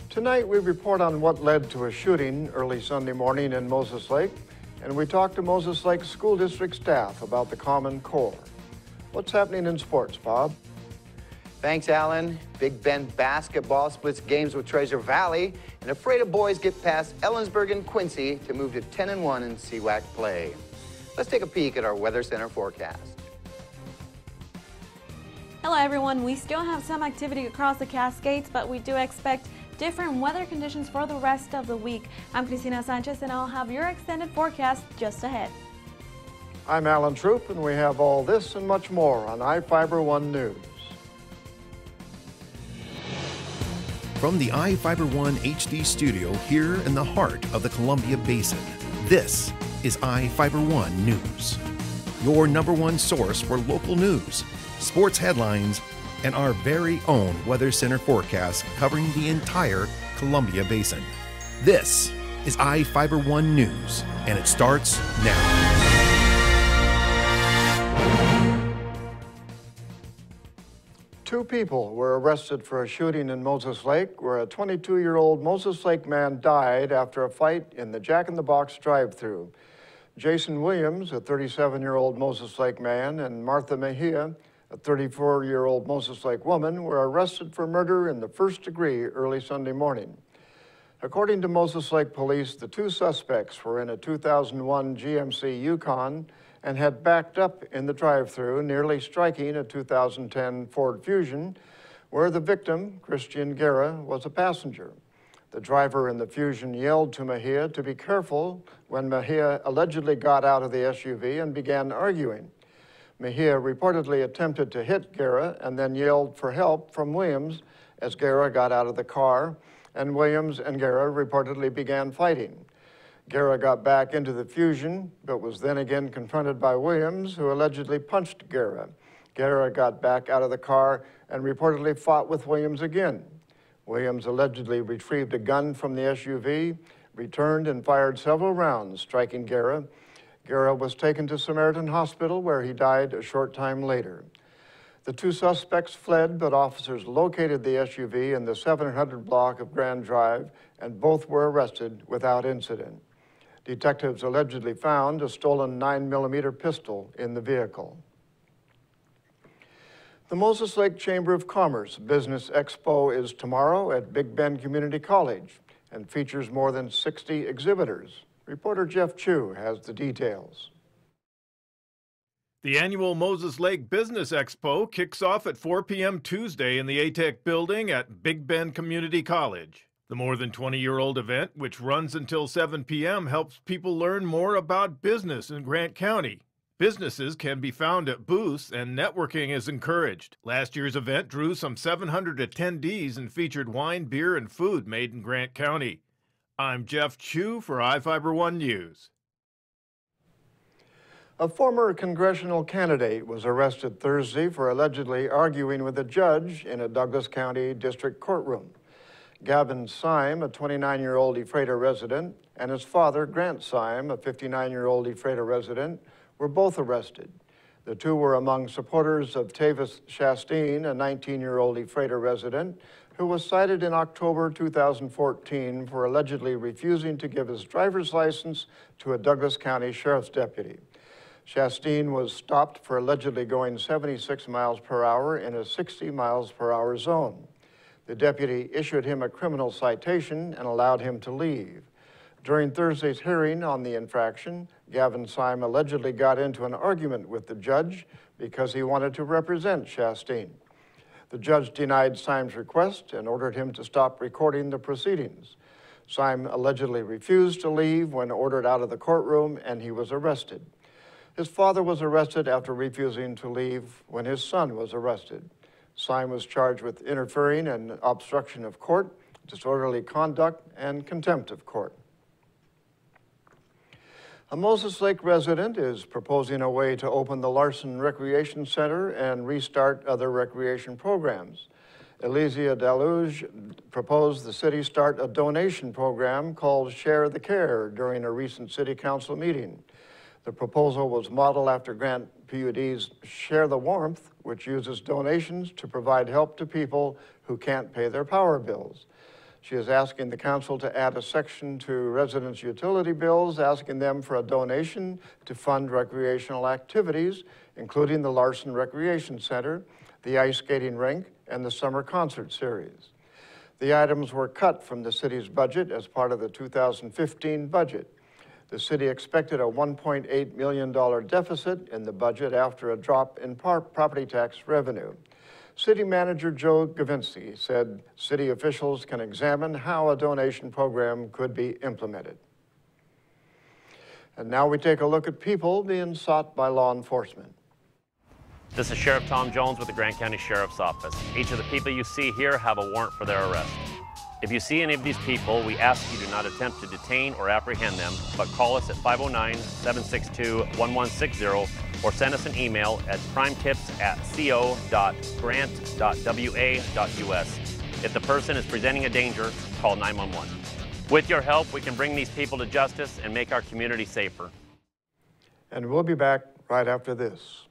Tonight we report on what led to a shooting early Sunday morning in Moses Lake, and we talk to Moses Lake School District staff about the Common Core. What's happening in sports, Bob? Thanks, Alan. Big Bend basketball splits games with Treasure Valley, and afraid of boys get past Ellensburg and Quincy to move to 10-1 in CWAC play. Let's take a peek at our Weather Center forecast. Hello everyone, we still have some activity across the Cascades, but we do expect different weather conditions for the rest of the week. I'm Cristina Sanchez and I'll have your extended forecast just ahead. I'm Alan Troop and we have all this and much more on Ifiber One News. From the Ifiber One HD studio here in the heart of the Columbia Basin, this is Ifiber One News, your #1 source for local news, sports headlines, and our very own Weather Center forecast covering the entire Columbia Basin. This is Ifiber One News, and it starts now. Two people were arrested for a shooting in Moses Lake, where a 22-year-old Moses Lake man died after a fight in the Jack in the Box drive-thru. Jason Williams, a 37-year-old Moses Lake man, and Martha Mejia, a 34-year-old Moses Lake woman, were arrested for murder in the first degree early Sunday morning. According to Moses Lake police, the two suspects were in a 2001 GMC Yukon and had backed up in the drive-thru, nearly striking a 2010 Ford Fusion, where the victim, Christian Guerra, was a passenger. The driver in the Fusion yelled to Mejia to be careful when Mejia allegedly got out of the SUV and began arguing. Mejia reportedly attempted to hit Guerra and then yelled for help from Williams as Guerra got out of the car, and Williams and Guerra reportedly began fighting. Guerra got back into the Fusion, but was then again confronted by Williams, who allegedly punched Guerra. Guerra got back out of the car and reportedly fought with Williams again. Williams allegedly retrieved a gun from the SUV, returned and fired several rounds, striking Guerra. Guerra was taken to Samaritan Hospital, where he died a short time later. The two suspects fled, but officers located the SUV in the 700 block of Grand Drive, and both were arrested without incident. Detectives allegedly found a stolen 9mm pistol in the vehicle. The Moses Lake Chamber of Commerce Business Expo is tomorrow at Big Bend Community College and features more than 60 exhibitors. Reporter Jeff Chu has the details. The annual Moses Lake Business Expo kicks off at 4 p.m. Tuesday in the ATEC building at Big Bend Community College. The more than 20-year-old event, which runs until 7 p.m., helps people learn more about business in Grant County. Businesses can be found at booths and networking is encouraged. Last year's event drew some 700 attendees and featured wine, beer, and food made in Grant County. I'm Jeff Chu for Ifiber One News. A former congressional candidate was arrested Thursday for allegedly arguing with a judge in a Douglas County district courtroom. Gavin Syme, a 29-year-old Ephrata resident, and his father, Grant Syme, a 59-year-old Ephrata resident, were both arrested. The two were among supporters of Tavis Shasteen, a 19-year-old Ephrata resident, who was cited in October 2014 for allegedly refusing to give his driver's license to a Douglas County sheriff's deputy. Shasteen was stopped for allegedly going 76 miles per hour in a 60 miles per hour zone. The deputy issued him a criminal citation and allowed him to leave. During Thursday's hearing on the infraction, Gavin Syme allegedly got into an argument with the judge because he wanted to represent Shasteen. The judge denied Syme's request and ordered him to stop recording the proceedings. Syme allegedly refused to leave when ordered out of the courtroom, and he was arrested. His father was arrested after refusing to leave when his son was arrested. Syme was charged with interfering and obstruction of court, disorderly conduct, and contempt of court. A Moses Lake resident is proposing a way to open the Larson Recreation Center and restart other recreation programs. Elysia Deluge proposed the city start a donation program called Share the Care during a recent city council meeting. The proposal was modeled after Grant PUD's Share the Warmth, which uses donations to provide help to people who can't pay their power bills. She is asking the council to add a section to residents' utility bills, asking them for a donation to fund recreational activities, including the Larson Recreation Center, the ice skating rink, and the summer concert series. The items were cut from the city's budget as part of the 2015 budget. The city expected a $1.8 million deficit in the budget after a drop in property tax revenue. City Manager Joe Gavinski said city officials can examine how a donation program could be implemented. And now we take a look at people being sought by law enforcement. This is Sheriff Tom Jones with the Grant County Sheriff's Office. Each of the people you see here have a warrant for their arrest. If you see any of these people, we ask you do not attempt to detain or apprehend them, but call us at 509-762-1160 or send us an email at crimetips@co.grant.wa.us. If the person is presenting a danger, call 911. With your help, we can bring these people to justice and make our community safer. And we'll be back right after this.